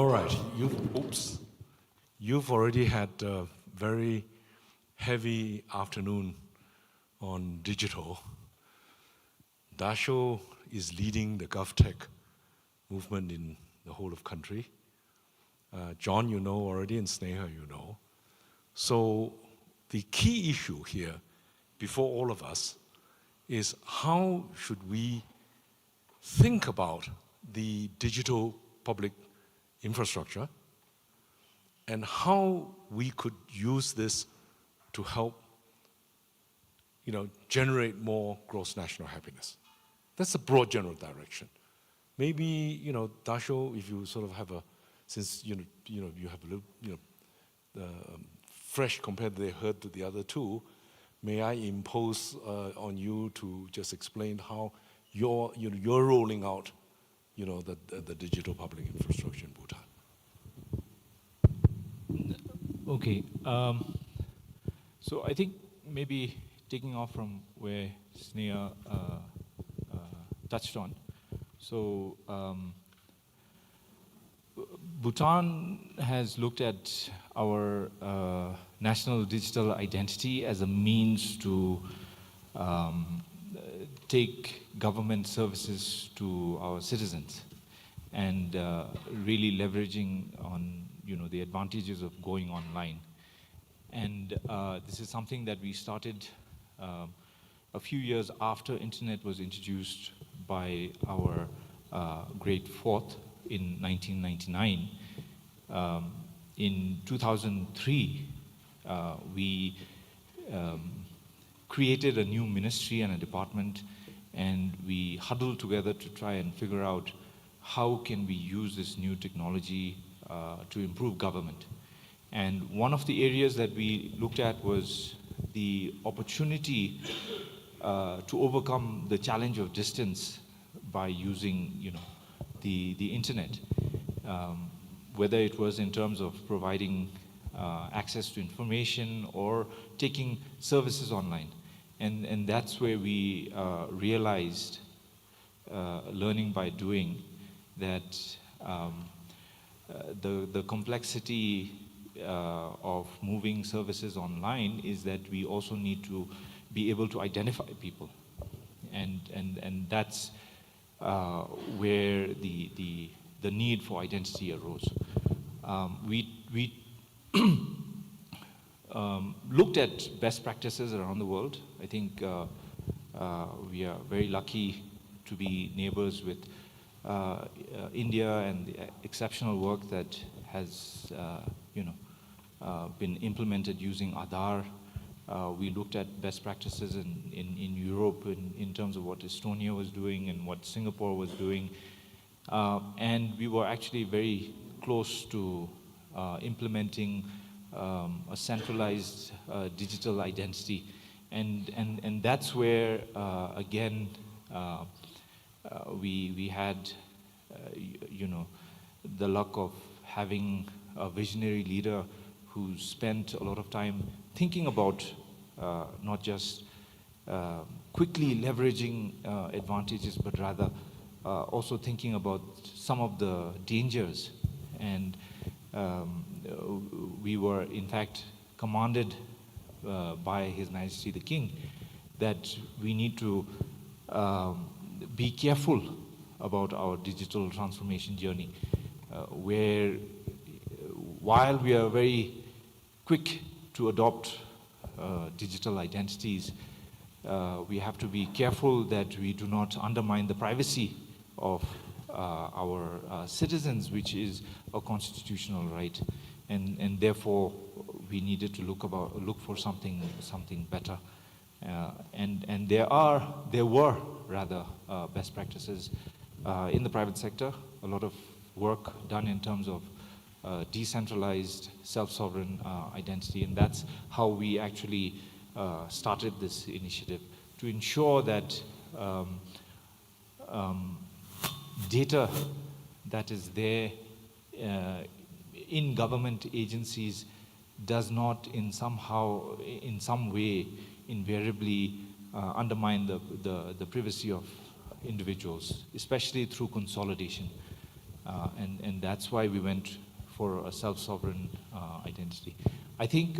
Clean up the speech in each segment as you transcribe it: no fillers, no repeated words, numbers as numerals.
All right, you've already had a very heavy afternoon on digital. Dasho is leading the GovTech movement in the whole of country. John, you know already, and Sneha, you know. So the key issue here, before all of us, is how should we think about the digital public infrastructure and how we could use this to help, generate more gross national happiness. That's a broad general direction. Maybe, Dasho, if you sort of have since you have a little, fresh compared to the other two, may I impose on you to just explain how you're rolling out, the digital public infrastructure in Bhutan. Okay. So I think maybe taking off from where Sneha touched on. So Bhutan has looked at our national digital identity as a means to take government services to our citizens, and really leveraging on the advantages of going online. And this is something that we started a few years after internet was introduced by our Great Fourth in 1999. In 2003, we created a new ministry and a department, and we huddled together to try and figure out how can we use this new technology to improve government. And one of the areas that we looked at was the opportunity to overcome the challenge of distance by using, the internet, whether it was in terms of providing access to information or taking services online. And that's where we realized, learning by doing, that the complexity of moving services online is that we also need to be able to identify people, and that's where the need for identity arose. We looked at best practices around the world. I think we are very lucky to be neighbors with India and the exceptional work that has been implemented using Aadhaar. We looked at best practices in Europe in terms of what Estonia was doing and what Singapore was doing. And we were actually very close to implementing a centralized digital identity. And that's where, again, we had, the luck of having a visionary leader who spent a lot of time thinking about not just quickly leveraging advantages, but rather also thinking about some of the dangers. And we were, in fact, commanded by His Majesty the King that we need to be careful about our digital transformation journey, where while we are very quick to adopt digital identities, we have to be careful that we do not undermine the privacy of our citizens, which is a constitutional right, and therefore we needed to look for something better, and there were best practices in the private sector. A lot of work done in terms of decentralized, self-sovereign identity, and that's how we actually started this initiative to ensure that data that is there in government agencies does not in some way invariably undermine the privacy of individuals, especially through consolidation. And that's why we went for a self-sovereign identity. I think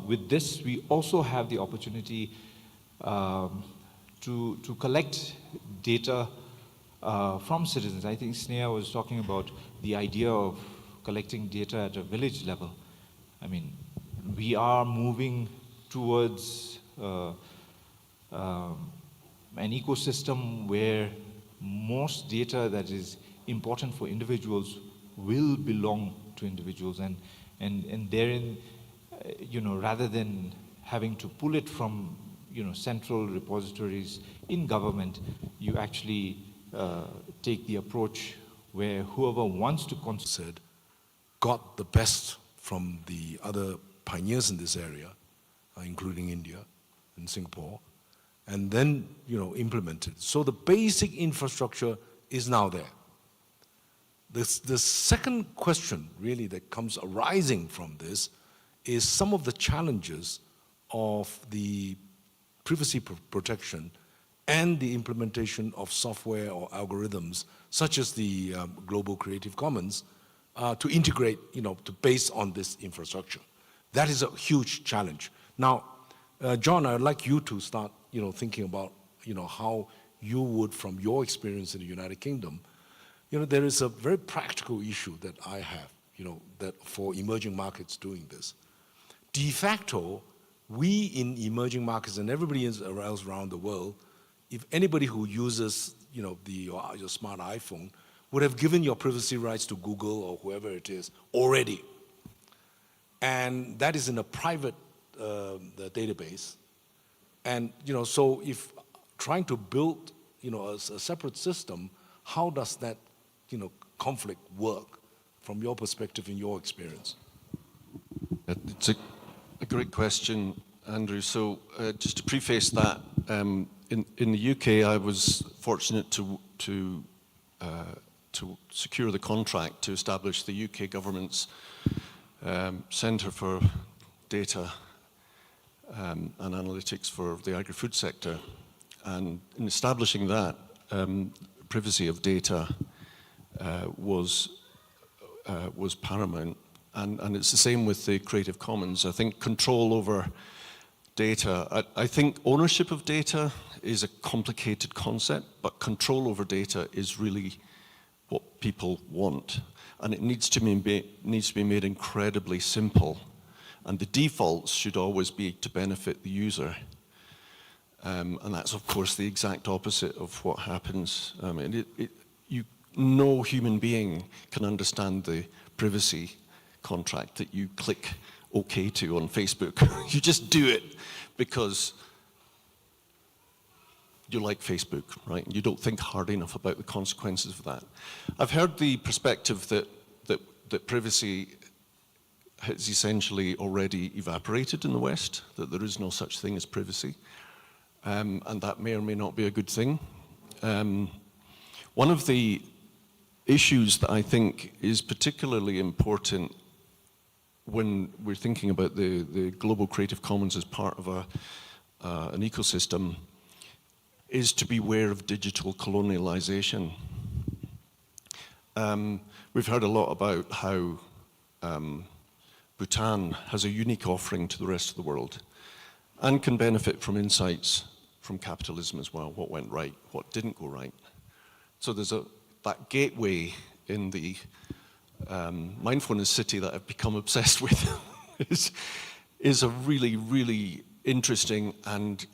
with this, we also have the opportunity to collect data from citizens. I think Sneha was talking about the idea of collecting data at a village level. I mean, we are moving towards an ecosystem where most data that is important for individuals will belong to individuals, and therein, rather than having to pull it from central repositories in government, you actually take the approach where whoever wants to said, got the best from the other pioneers in this area, including India and Singapore, and then implemented. So the basic infrastructure is now there. The second question really that comes arising from this is some of the challenges of the privacy protection and the implementation of software or algorithms such as the Global Creative Commons to integrate, to base on this infrastructure. That is a huge challenge. Now, John, I'd like you to start, thinking about, how you would, from your experience in the United Kingdom, there is a very practical issue that I have, that for emerging markets doing this. De facto, we in emerging markets and everybody else around the world, if anybody who uses, your smart iPhone would have given your privacy rights to Google or whoever it is already. And that is in a private the database. And, so if trying to build, a separate system, how does that, conflict work from your perspective in your experience? It's a great question, Andrew. So just to preface that, in the UK, I was fortunate to secure the contract to establish the UK government's Centre for Data and Analytics for the agri-food sector. And in establishing that, privacy of data was paramount. And it's the same with the Creative Commons. I think control over data, I think ownership of data is a complicated concept, but control over data is really what people want. And it needs to be made incredibly simple. And the defaults should always be to benefit the user. And that's, of course, the exact opposite of what happens. I mean, no human being can understand the privacy contract that you click OK to on Facebook. You just do it because you like Facebook, right? You don't think hard enough about the consequences of that. I've heard the perspective that privacy has essentially already evaporated in the West, that there is no such thing as privacy, and that may or may not be a good thing. One of the issues that I think is particularly important when we're thinking about the global Creative Commons as part of an ecosystem is to be aware of digital colonialization. We've heard a lot about how Bhutan has a unique offering to the rest of the world and can benefit from insights from capitalism as well, what went right, what didn't go right. So there's that gateway in the mindfulness city that I've become obsessed with is a really, really interesting and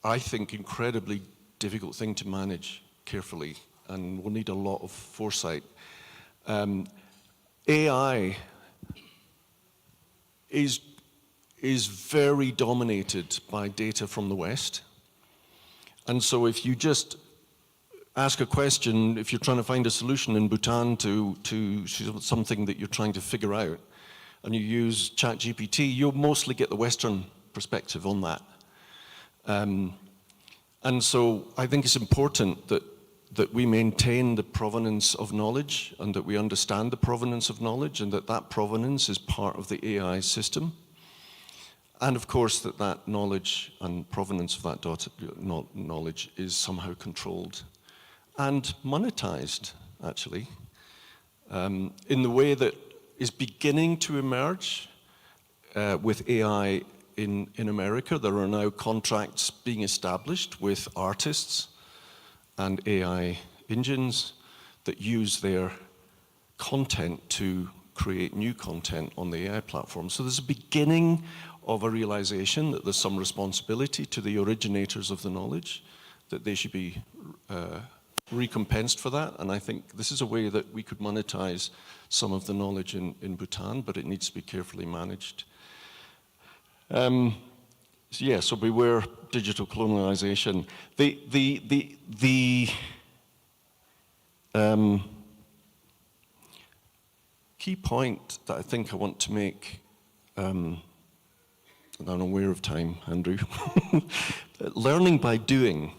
I think incredibly difficult thing to manage carefully, and we'll need a lot of foresight. AI is very dominated by data from the West, and so if you just ask a question, if you're trying to find a solution in Bhutan to something that you're trying to figure out, and you use ChatGPT, you'll mostly get the Western perspective on that. And so I think it's important that we maintain the provenance of knowledge and that we understand the provenance of knowledge and that provenance is part of the AI system. And of course that knowledge and provenance of that knowledge is somehow controlled. and monetized, actually, in the way that is beginning to emerge with AI in America. There are now contracts being established with artists and AI engines that use their content to create new content on the AI platform. So there's a beginning of a realization that there's some responsibility to the originators of the knowledge, that they should be recompensed for that. And I think this is a way that we could monetize some of the knowledge in Bhutan, but it needs to be carefully managed. So yeah, so beware digital colonization. The key point that I think I want to make, and I'm aware of time, Andrew, learning by doing,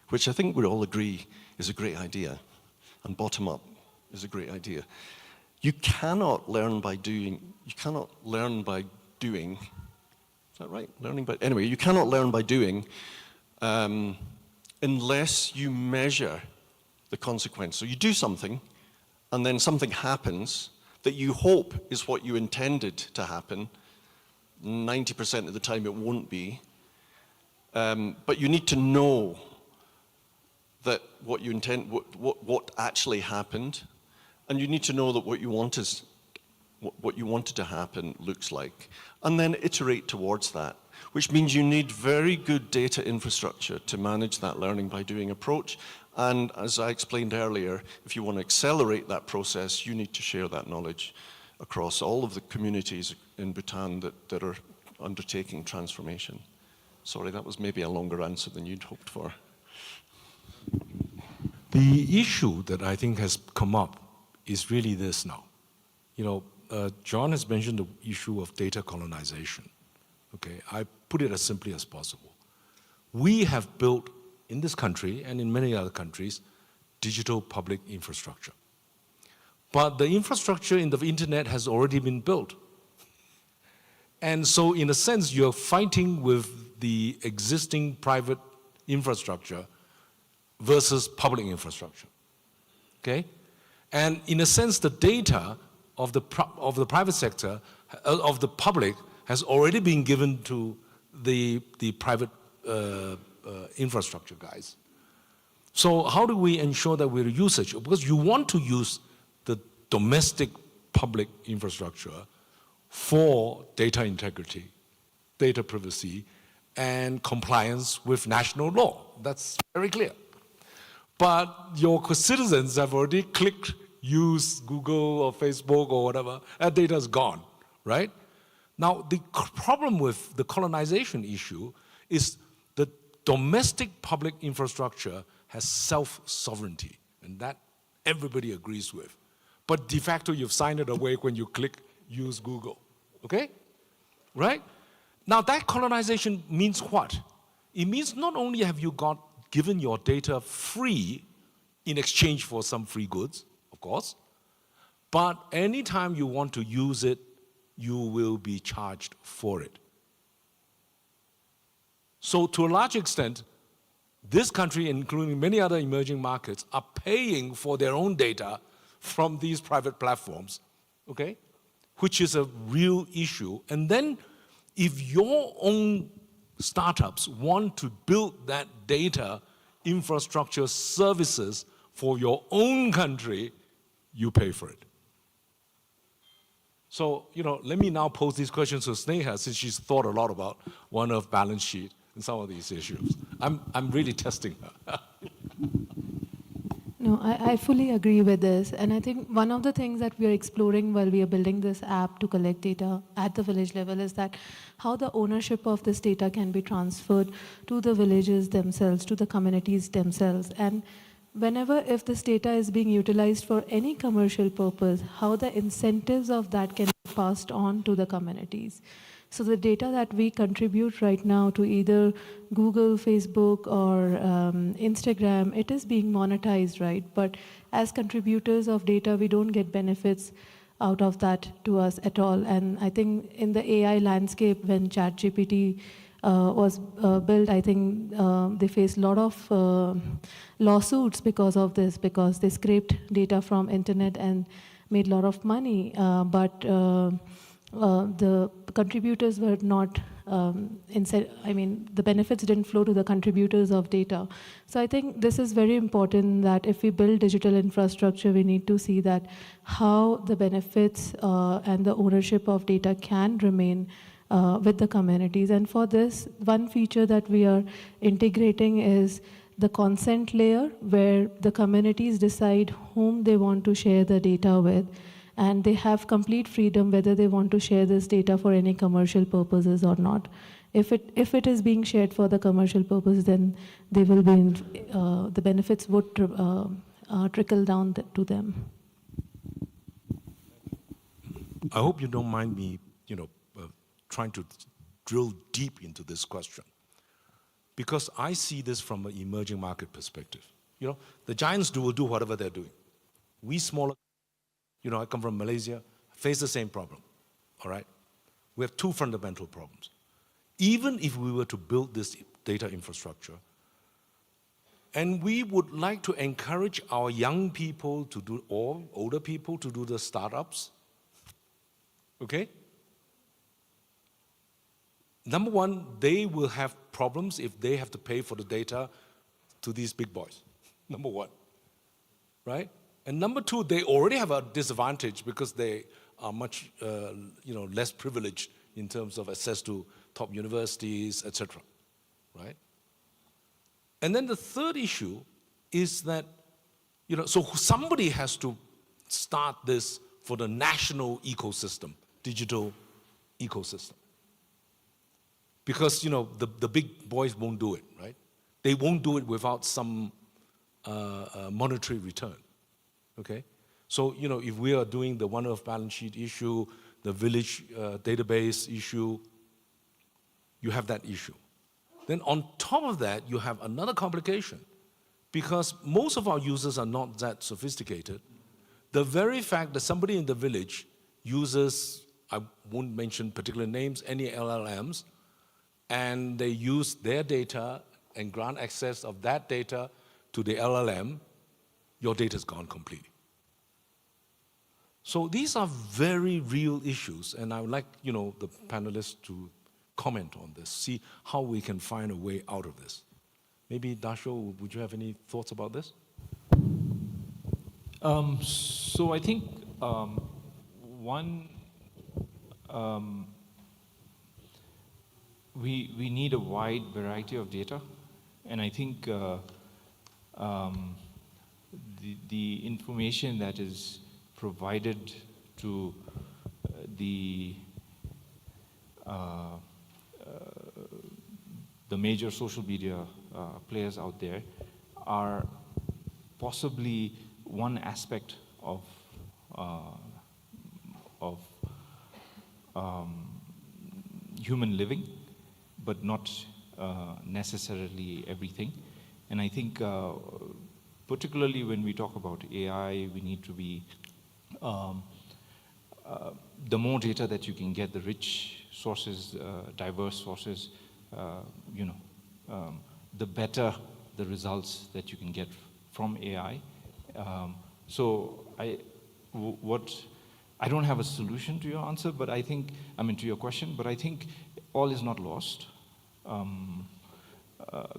which I think we all agree is a great idea, and bottom up is a great idea. You cannot learn by doing, you cannot learn by doing, is that right? Learning by, anyway, you cannot learn by doing unless you measure the consequence. So you do something, and then something happens that you hope is what you intended to happen. 90% of the time it won't be. But you need to know that what you intend, what actually happened, and you need to know that what you want is, what you wanted to happen looks like, and then iterate towards that, which means you need very good data infrastructure to manage that learning by doing approach. And as I explained earlier, if you want to accelerate that process, you need to share that knowledge across all of the communities in Bhutan that are undertaking transformation. Sorry, that was maybe a longer answer than you'd hoped for. The issue that I think has come up is really this now. You know, John has mentioned the issue of data colonization. Okay, I put it as simply as possible. We have built in this country and in many other countries digital public infrastructure. But the infrastructure in the internet has already been built. And so in a sense, you're fighting with the existing private infrastructure versus public infrastructure, okay? And in a sense, the data of the private sector, of the public, has already been given to the private infrastructure guys. So how do we ensure that we're usage? Because you want to use the domestic public infrastructure for data integrity, data privacy, and compliance with national law. That's very clear. But your citizens have already clicked, use Google or Facebook or whatever, that data is gone, right? Now, the problem with the colonization issue is the domestic public infrastructure has self-sovereignty, and that everybody agrees with. But de facto, you've signed it away when you click use Google, okay? Right? Now, that colonization means what? It means not only have you given your data free in exchange for some free goods, of course, but anytime you want to use it, you will be charged for it. So to a large extent, this country, including many other emerging markets, are paying for their own data from these private platforms, okay? Which is a real issue. And then if your own startups want to build that data infrastructure services for your own country, you pay for it. So, you know, let me now pose these questions to Sneha, since she's thought a lot about one-earth balance sheet and some of these issues. I'm really testing her. No, I fully agree with this. And I think one of the things that we are exploring while we are building this app to collect data at the village level is that how the ownership of this data can be transferred to the villages themselves, to the communities themselves. And whenever, if this data is being utilized for any commercial purpose, how the incentives of that can be passed on to the communities. So the data that we contribute right now to either Google, Facebook, or Instagram, it is being monetized, right? But as contributors of data, we don't get benefits out of that to us at all. And I think in the AI landscape, when ChatGPT was built, I think they faced a lot of lawsuits because of this, because they scraped data from internet and made a lot of money, but the contributors were not, the benefits didn't flow to the contributors of data. So I think this is very important, that if we build digital infrastructure, we need to see that how the benefits and the ownership of data can remain with the communities. And for this, one feature that we are integrating is the consent layer, where the communities decide whom they want to share the data with, and they have complete freedom whether they want to share this data for any commercial purposes or not. If it is being shared for the commercial purpose, then they will be the benefits would trickle down to them. I hope you don't mind me, trying to drill deep into this question, because I see this from an emerging market perspective. The giants will do whatever they're doing. We smaller, I come from Malaysia, face the same problem, all right? We have two fundamental problems. Even if we were to build this data infrastructure, and we would like to encourage our young people to do, or older people to do the startups, okay? Number one, they will have problems if they have to pay for the data to these big boys, number one, right? And number two, they already have a disadvantage because they are much less privileged in terms of access to top universities, etc., right? And then the third issue is that, so somebody has to start this for the national ecosystem, digital ecosystem. Because, the big boys won't do it, right? They won't do it without some monetary return, okay? So, if we are doing the one-off balance sheet issue, the village database issue, you have that issue. Then on top of that, you have another complication, because most of our users are not that sophisticated. The very fact that somebody in the village uses, I won't mention particular names, any LLMs, and they use their data and grant access of that data to the LLM, your data's gone completely. So these are very real issues, and I would like, the panelists to comment on this, see how we can find a way out of this. Maybe Dasho, would you have any thoughts about this? So I think one, we need a wide variety of data, and I think the information that is provided to the major social media players out there are possibly one aspect of human living, but not necessarily everything. And I think particularly when we talk about AI, we need to be, the more data that you can get, the rich sources, diverse sources, the better the results that you can get from AI. So I don't have a solution to your answer, but I think, to your question, but I think all is not lost.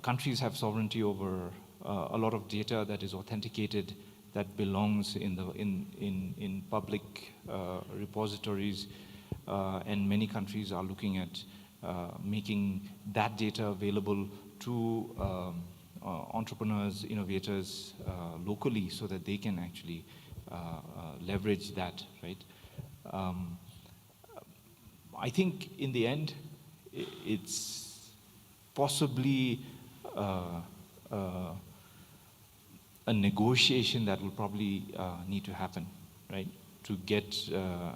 Countries have sovereignty over a lot of data that is authenticated, that belongs in public repositories, and many countries are looking at making that data available to entrepreneurs, innovators locally, so that they can actually leverage that, right? I think in the end, it's possibly a negotiation that will probably need to happen, right? To get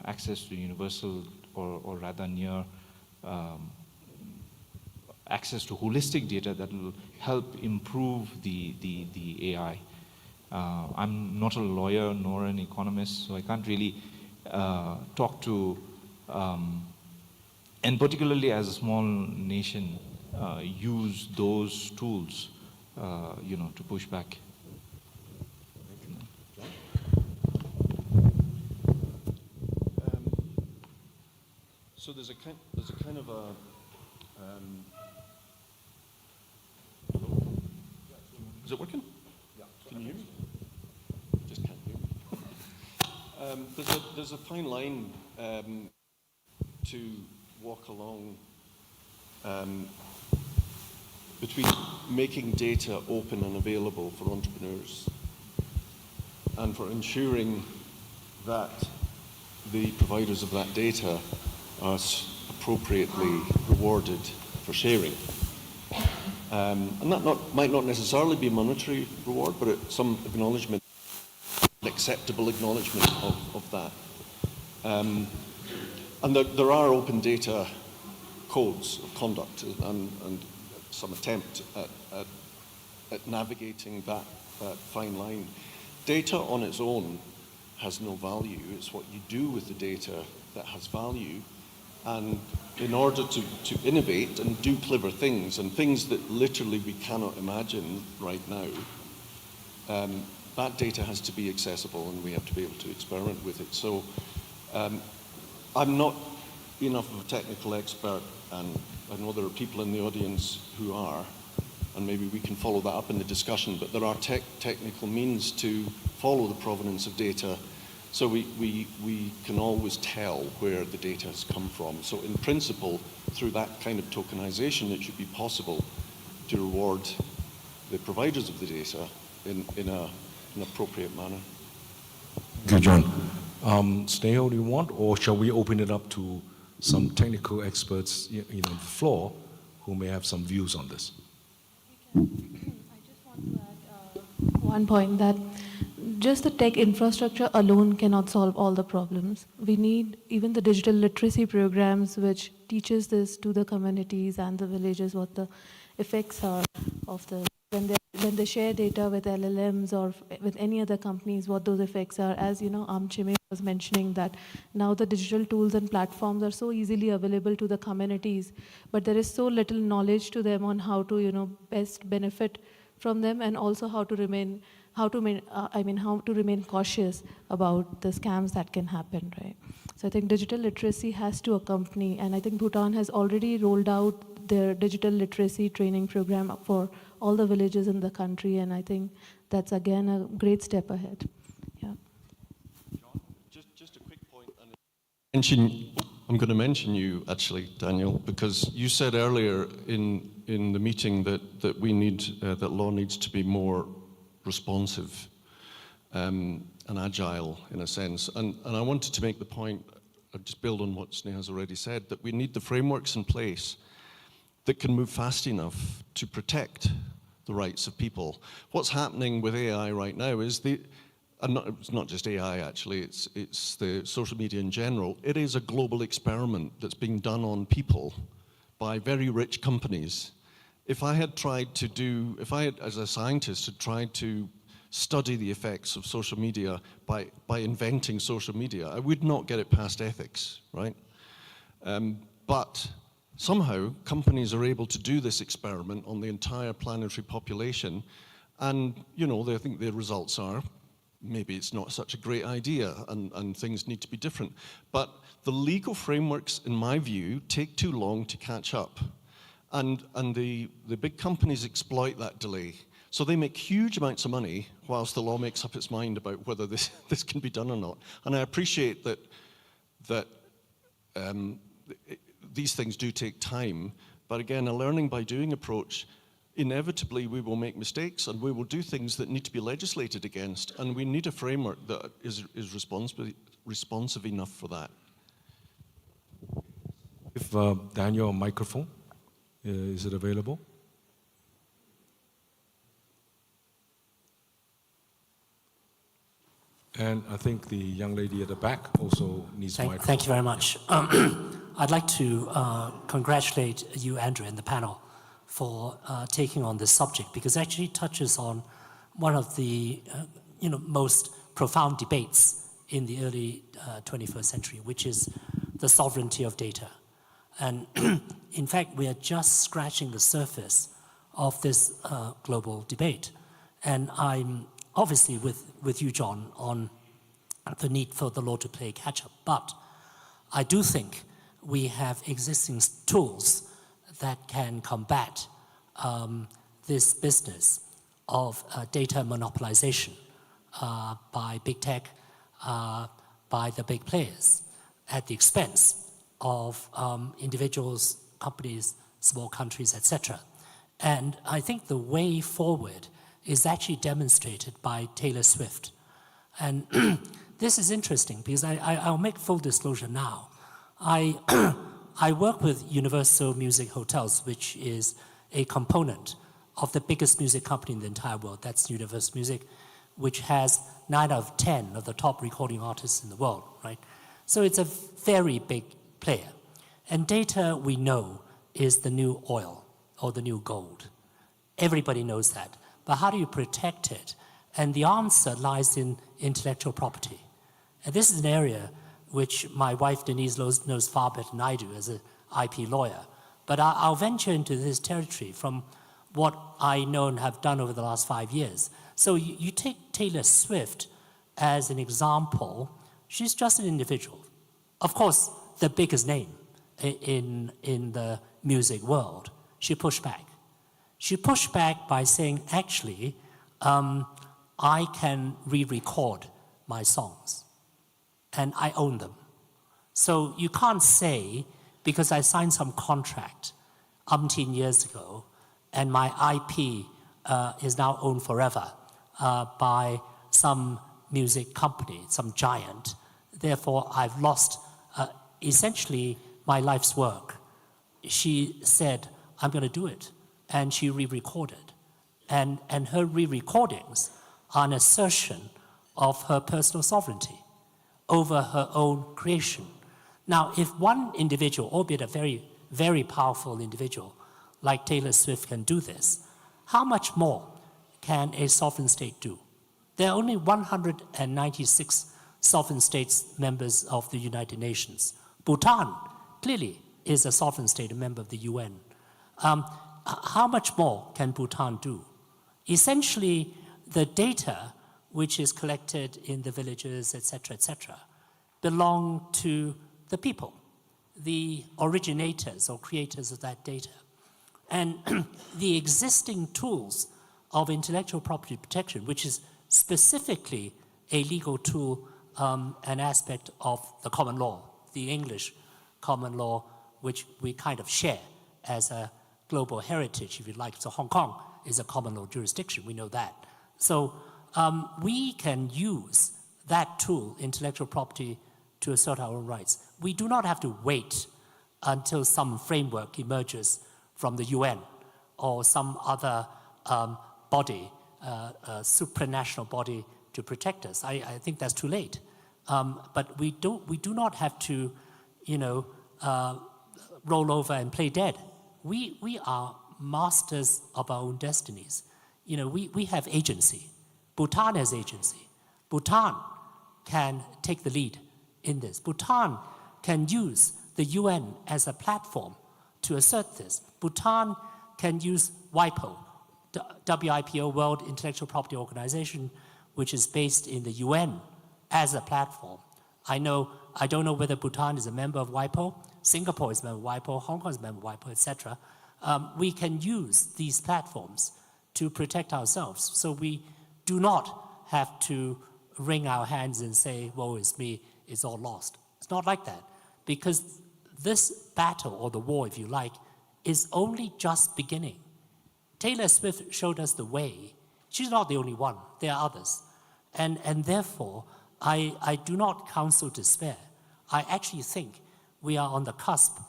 access to universal, or rather near access to holistic data that will help improve the AI. I'm not a lawyer nor an economist, so I can't really talk to, and particularly as a small nation, use those tools, to push back. So there's a kind of a is it working? Yeah. Can you hear me? Just can't hear me. There's a fine line to walk along between making data open and available for entrepreneurs and for ensuring that the providers of that data are appropriately rewarded for sharing. And that might not necessarily be a monetary reward, but some acknowledgement, an acceptable acknowledgement of that. And there are open data codes of conduct and some attempt at navigating that fine line. Data on its own has no value. It's what you do with the data that has value. And in order to innovate and do clever things, and things that literally we cannot imagine right now, that data has to be accessible and we have to be able to experiment with it. So I'm not enough of a technical expert, and I know there are people in the audience who are, and maybe we can follow that up in the discussion, but there are technical means to follow the provenance of data. So we can always tell where the data has come from. So in principle, through that kind of tokenization, it should be possible to reward the providers of the data in an appropriate manner. Thank you, John. Sneha, do you want, or shall we open it up to some technical experts, on the floor, who may have some views on this? I just want to add one point, that just the tech infrastructure alone cannot solve all the problems. We need even the digital literacy programs, which teaches this to the communities and the villages, what the effects are of the, when they share data with LLMs or with any other companies, what those effects are. As Chime was mentioning, that now the digital tools and platforms are so easily available to the communities, but there is so little knowledge to them on how to best benefit from them, and also how to remain cautious about the scams that can happen, right? So I think digital literacy has to accompany, and I think Bhutan has already rolled out their digital literacy training program for all the villages in the country, and I think that's again a great step ahead. Yeah. John, just a quick point. I'm going to mention you actually, Daniel, because you said earlier in the meeting that we need that law needs to be more responsive and agile in a sense. And I wanted to make the point, I'll just build on what Sneha's already said, that we need the frameworks in place that can move fast enough to protect the rights of people. What's happening with AI right now is it's not just AI actually, it's the social media in general. It is a global experiment that's being done on people by very rich companies. If I had, as a scientist, had tried to study the effects of social media by inventing social media, I would not get it past ethics, right? But somehow, companies are able to do this experiment on the entire planetary population, and I think the results are, maybe it's not such a great idea, and things need to be different. But the legal frameworks, in my view, take too long to catch up. And the big companies exploit that delay. So they make huge amounts of money whilst the law makes up its mind about whether this can be done or not. And I appreciate that these things do take time, but again, a learning by doing approach, inevitably we will make mistakes and we will do things that need to be legislated against, and we need a framework that is responsive enough for that. If Daniel, a microphone, is it available? And I think the young lady at the back also needs a microphone. Thank you very much. I'd like to congratulate you, Andrew, and the panel for taking on this subject, because it actually touches on one of the most profound debates in the early 21st century, which is the sovereignty of data. And in fact, we are just scratching the surface of this global debate. And I'm obviously with you, John, on the need for the law to play catch-up. But I do think we have existing tools that can combat this business of data monopolization by big tech, by the big players, at the expense of individuals, companies, small countries, etc. And I think the way forward is actually demonstrated by Taylor Swift. And this is interesting because I'll make full disclosure now. I work with Universal Music Hotels, which is a component of the biggest music company in the entire world. That's Universal Music, which has 9 out of 10 of the top recording artists in the world, right? So it's a very big player. And data, we know, is the new oil or the new gold. Everybody knows that. But how do you protect it? And the answer lies in intellectual property. And this is an area which my wife Denise knows far better than I do as an IP lawyer. But I'll venture into this territory from what I know and have done over the last 5 years. So you take Taylor Swift as an example. She's just an individual. Of course, the biggest name in the music world. She pushed back. She pushed back by saying, actually, I can re-record my songs, and I own them. So you can't say, because I signed some contract umpteen years ago, and my IP is now owned forever by some music company, some giant. Therefore, I've lost essentially my life's work. She said, I'm going to do it. And she re-recorded. And her re-recordings are an assertion of her personal sovereignty over her own creation. Now, if one individual, albeit a very, very powerful individual, like Taylor Swift can do this, how much more can a sovereign state do? There are only 196 sovereign states members of the United Nations. Bhutan clearly is a sovereign state, a member of the UN. How much more can Bhutan do? Essentially, the data which is collected in the villages, etc., belong to the people, the originators or creators of that data. And the existing tools of intellectual property protection, which is specifically a legal tool, an aspect of the common law, the English common law, which we kind of share as a global heritage, if you like. So Hong Kong is a common law jurisdiction, we know that. So we can use that tool, intellectual property, to assert our own rights. We do not have to wait until some framework emerges from the UN or some other body, supranational body to protect us. I think that's too late. But we do not have to, roll over and play dead. We are masters of our own destinies. We have agency. Bhutan has agency. Bhutan can take the lead in this. Bhutan can use the UN as a platform to assert this. Bhutan can use WIPO, WIPO, World Intellectual Property Organization, which is based in the UN, as a platform. I don't know whether Bhutan is a member of WIPO. Singapore is a member of WIPO. Hong Kong is a member of WIPO, etc. We can use these platforms to protect ourselves. So we do not have to wring our hands and say, woe is me, it's all lost. It's not like that. Because this battle, or the war, if you like, is only just beginning. Taylor Swift showed us the way. She's not the only one. There are others. And therefore, I do not counsel despair. I actually think we are on the cusp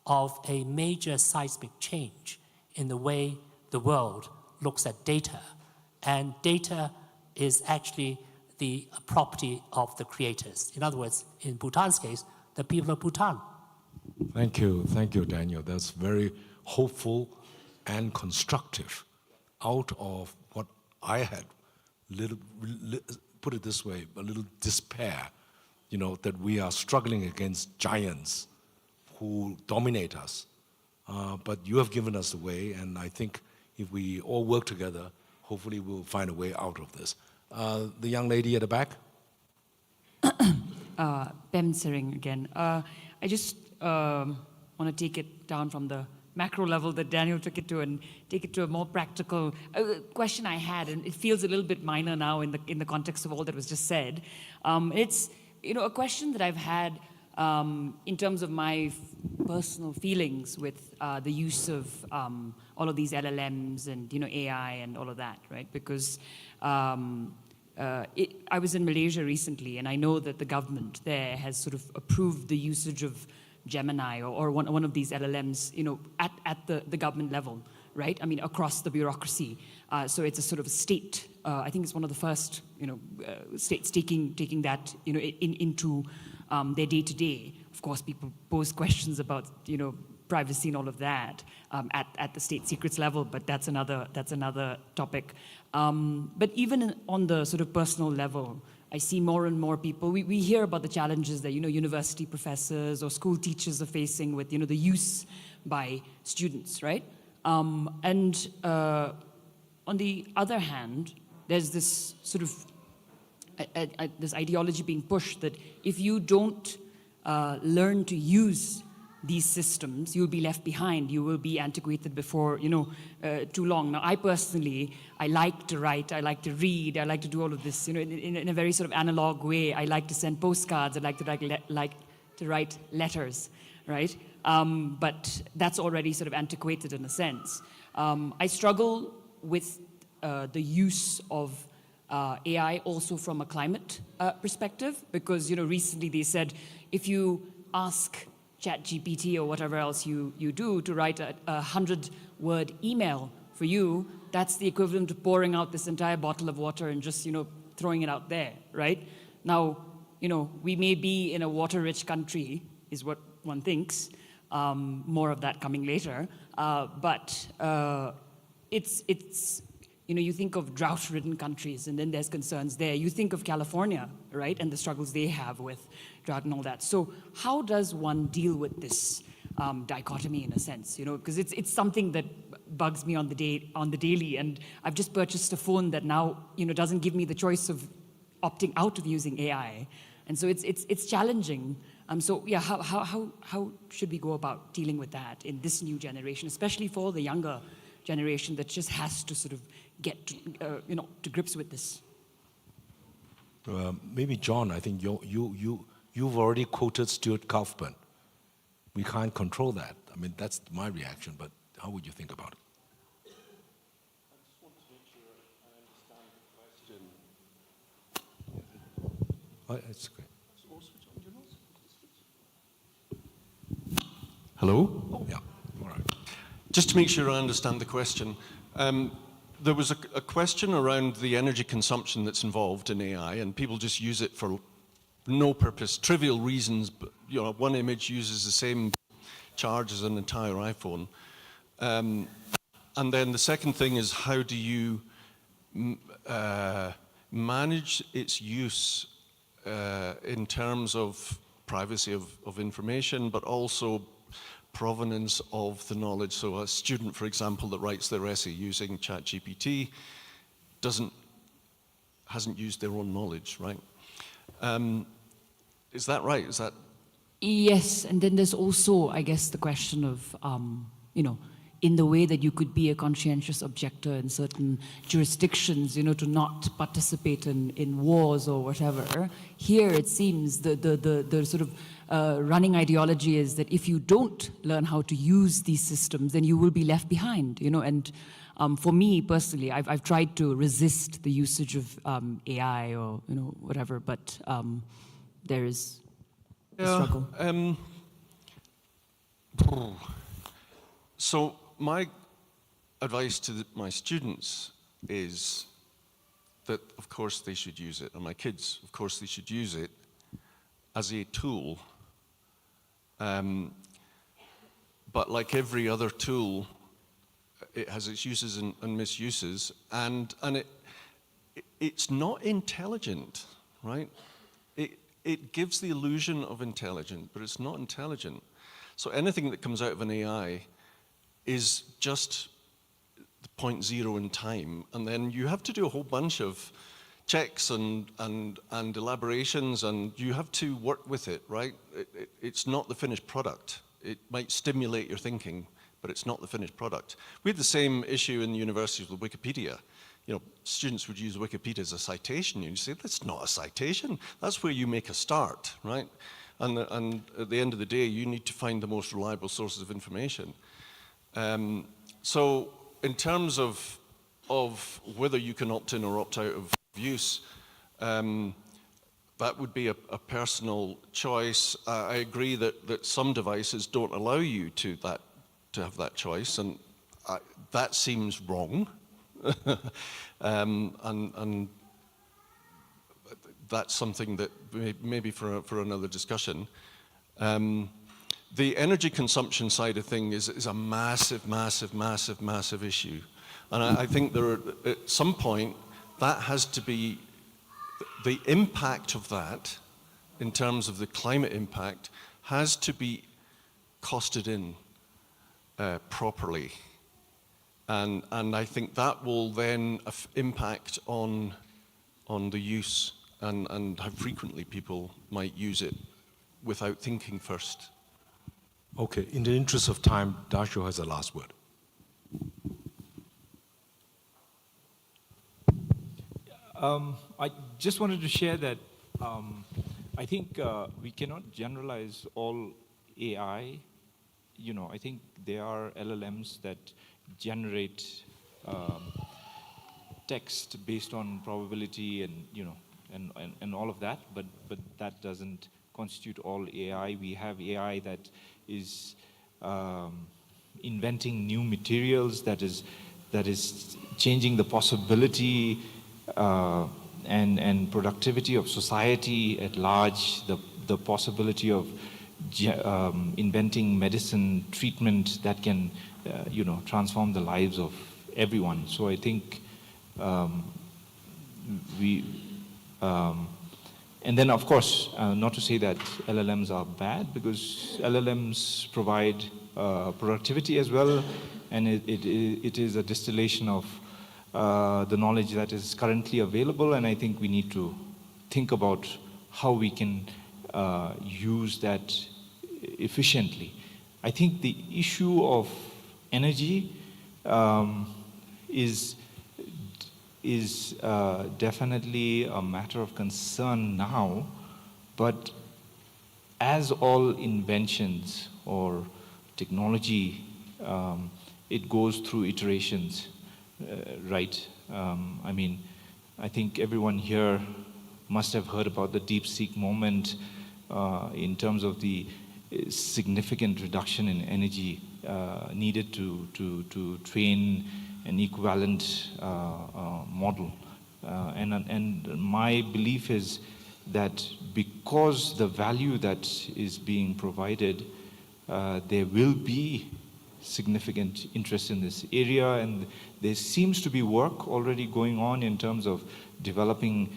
of a major seismic change in the way the world looks at data. And data is actually the property of the creators. In other words, in Bhutan's case, the people of Bhutan. Thank you, Daniel. That's very hopeful and constructive. Out of what I had, put it this way, a little despair, that we are struggling against giants who dominate us. But you have given us the way, and I think if we all work together, hopefully we'll find a way out of this. The young lady at the back. Pem Sering again. I just want to take it down from the macro level that Daniel took it to and take it to a more practical question I had, and it feels a little bit minor now in the context of all that was just said. It's a question that I've had in terms of my personal feelings with the use of all of these LLMs and AI and all of that, right? Because I was in Malaysia recently, and I know that the government there has sort of approved the usage of Gemini or one of these LLMs, at the government level, right? I mean, across the bureaucracy. So it's a sort of state. I think it's one of the first, states taking that, into their day-to-day. Of course, people pose questions about, privacy and all of that at the state secrets level, but that's another topic. But even on the sort of personal level, I see more and more people, we hear about the challenges that, university professors or school teachers are facing with, the use by students, right? And on the other hand, there's this sort of, this ideology being pushed that if you don't learn to use these systems, you'll be left behind. You will be antiquated before, too long. Now, I personally, I like to write, I like to read, I like to do all of this, in a very sort of analog way. I like to send postcards, I like to write letters, right? But that's already sort of antiquated in a sense. I struggle with the use of AI also from a climate perspective, because, recently they said, if you ask ChatGPT or whatever else you do to write a 100-word email for you, that's the equivalent of pouring out this entire bottle of water and just, throwing it out there, right? Now, we may be in a water-rich country, is what one thinks. More of that coming later. But it's you think of drought-ridden countries, and then there's concerns there. You think of California, right, and the struggles they have with drought and all that. So how does one deal with this dichotomy in a sense? Because it's something that bugs me on the daily, and I've just purchased a phone that now doesn't give me the choice of opting out of using AI, and so it's challenging. So yeah, how should we go about dealing with that in this new generation, especially for the younger generation that just has to sort of get to grips with this? Maybe John, I think you've already quoted Stuart Kaufman. We can't control that. I mean, that's my reaction, but how would you think about it? I just want to make sure I understand the question. It's great. Hello? Oh, yeah, all right. Just to make sure I understand the question, there was a question around the energy consumption that's involved in AI, and people just use it for no purpose, trivial reasons, but one image uses the same charge as an entire iPhone. And then the second thing is, how do you manage its use in terms of privacy of information, but also provenance of the knowledge? So a student, for example, that writes their essay using ChatGPT hasn't used their own knowledge, right? Is that right? Is that? Yes, and then there's also, I guess, the question of, in the way that you could be a conscientious objector in certain jurisdictions, to not participate in wars or whatever. Here, it seems the sort of running ideology is that if you don't learn how to use these systems, then you will be left behind, and for me personally, I've tried to resist the usage of AI or, whatever, but there is a struggle. So my advice to my students is that, of course, they should use it, and my kids, of course, they should use it as a tool. But like every other tool, it has its uses and misuses, and it's not intelligent, right? It gives the illusion of intelligence, but it's not intelligent. So anything that comes out of an AI is just the point zero in time, and then you have to do a whole bunch of checks and elaborations, and you have to work with it, right? It's not the finished product. It might stimulate your thinking, but it's not the finished product. We had the same issue in the universities with Wikipedia. You know, students would use Wikipedia as a citation, and you say, that's not a citation. That's where you make a start, right? And at the end of the day, you need to find the most reliable sources of information. So in terms of whether you can opt in or opt out of use, that would be a personal choice. I agree that some devices don't allow you to have that choice, and that seems wrong. And that's something that maybe for another discussion. The energy consumption side of things is a massive, massive, massive, massive issue. And I think at some point, that has to be, the impact of that, in terms of the climate impact, has to be costed in properly. And I think that will then impact on the use and how frequently people might use it without thinking first. Okay, in the interest of time, Dasho has the last word. I just wanted to share that I think we cannot generalize all AI. You know, I think there are LLMs that generate text based on probability and, you know, and all of that, but that doesn't constitute all AI. We have AI that is inventing new materials, that is changing the possibility and productivity of society at large, the possibility of inventing medicine treatment that can you know, transform the lives of everyone. So I think and then of course, not to say that LLMs are bad, because LLMs provide productivity as well, and it is a distillation of the knowledge that is currently available, and I think we need to think about how we can use that efficiently. I think the issue of energy is definitely a matter of concern now, but as all inventions or technology, it goes through iterations, right? I mean, I think everyone here must have heard about the DeepSeek moment in terms of the significant reduction in energy needed to train an equivalent model. And my belief is that because the value that is being provided, there will be significant interest in this area, and there seems to be work already going on in terms of developing,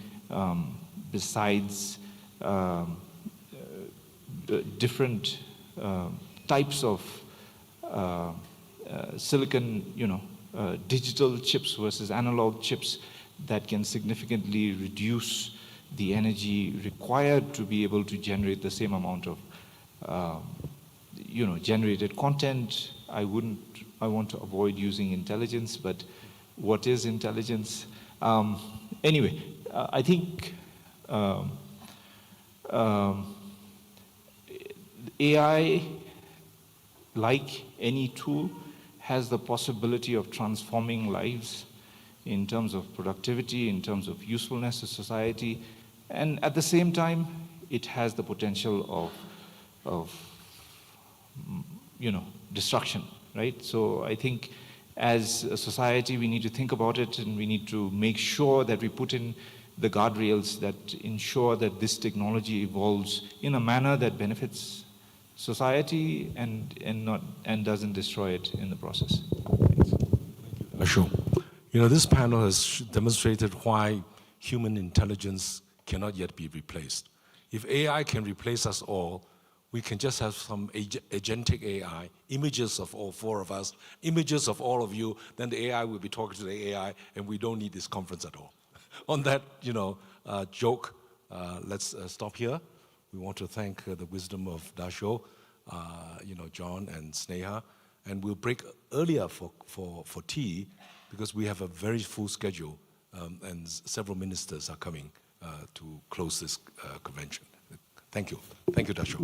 besides different types of silicon, you know, digital chips versus analog chips that can significantly reduce the energy required to be able to generate the same amount of, you know, generated content. I want to avoid using intelligence, but what is intelligence? Anyway, I think AI, like any tool, has the possibility of transforming lives in terms of productivity, in terms of usefulness to society, and at the same time, it has the potential of you know, destruction, right? So I think as a society, we need to think about it, and we need to make sure that we put in the guardrails that ensure that this technology evolves in a manner that benefits society and doesn't destroy it in the process. Thanks. Sure. You know, this panel has demonstrated why human intelligence cannot yet be replaced. If AI can replace us all, we we can just have some agentic AI, images of all four of us, images of all of you, then the AI will be talking to the AI, and we don't need this conference at all. On that, joke, let's stop here. We want to thank the wisdom of Dasho, John and Sneha, and we'll break earlier for tea because we have a very full schedule, and several ministers are coming to close this convention. Thank you. Thank you, Dasho.